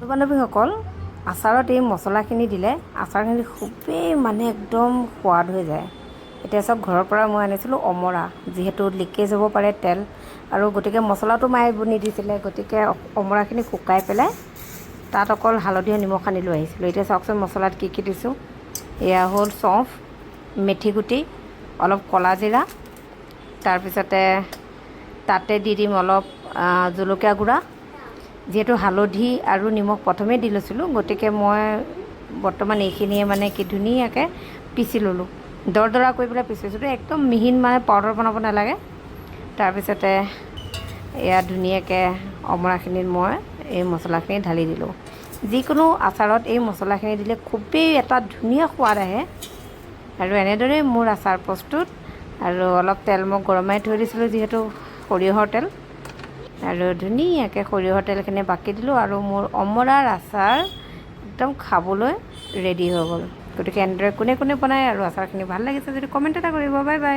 বান্ধৱীসকল, আচাৰত এই মছলাখিনি দিলে আচাৰখিনি খুবেই একদম সোৱাদ হৈ যায়। এতিয়া চব ঘৰৰ পৰা মই আনিছিলোঁ অমৰা, যিহেতু লিকেজ হ'ব পাৰে তেল, আৰু গতিকে মছলাটো মায়ে নিদিছিলে, গতিকে অমৰাখিনি শুকাই পেলাই তাত অকল হালধি আৰু নিমখ সানি লৈ আহিছিলোঁ। এতিয়া চাওকচোন মছলাত কি কি দিছোঁ। এয়া হ'ল চফ, মেথি গুটি, অলপ ক'লা জিৰা, তাৰপিছতে তাতে দি দিম অলপ জলকীয়া গুড়া। যিহেতু হালধি আৰু নিমখ প্ৰথমেই দি লৈছিলোঁ, গতিকে মই বৰ্তমান এইখিনিয়ে কি ধুনীয়াকৈ পিচি ল'লোঁ। দৰদৰা কৰি পেলাই পিচিছোঁ, একদম মিহিন পাউডাৰ বনাব নালাগে। তাৰপিছতে এয়া ধুনীয়াকৈ অমৰাখিনিত মই এই মছলাখিনি ঢালি দিলোঁ। যিকোনো আচাৰত এই মছলাখিনি দিলে খুবেই এটা ধুনীয়া সোৱাদ আহে। আৰু এনেদৰেই মোৰ আচাৰ প্ৰস্তুত। আৰু অলপ তেল মই গৰমাই থৈ দিছিলোঁ, যিহেতু সৰিয়হৰ তেল, আৰু ধুনীয়াকৈ সৰিয়হৰ তেলখিনি বাকি দিলোঁ, আৰু মোৰ অমৰাৰ আচাৰ একদম খাবলৈ ৰেডি হৈ গ'ল। গতিকে এনেদৰে কোনে কোনে বনায় আৰু আচাৰখিনি ভাল লাগিছে যদি কমেণ্ট এটা কৰিব। Bye bye.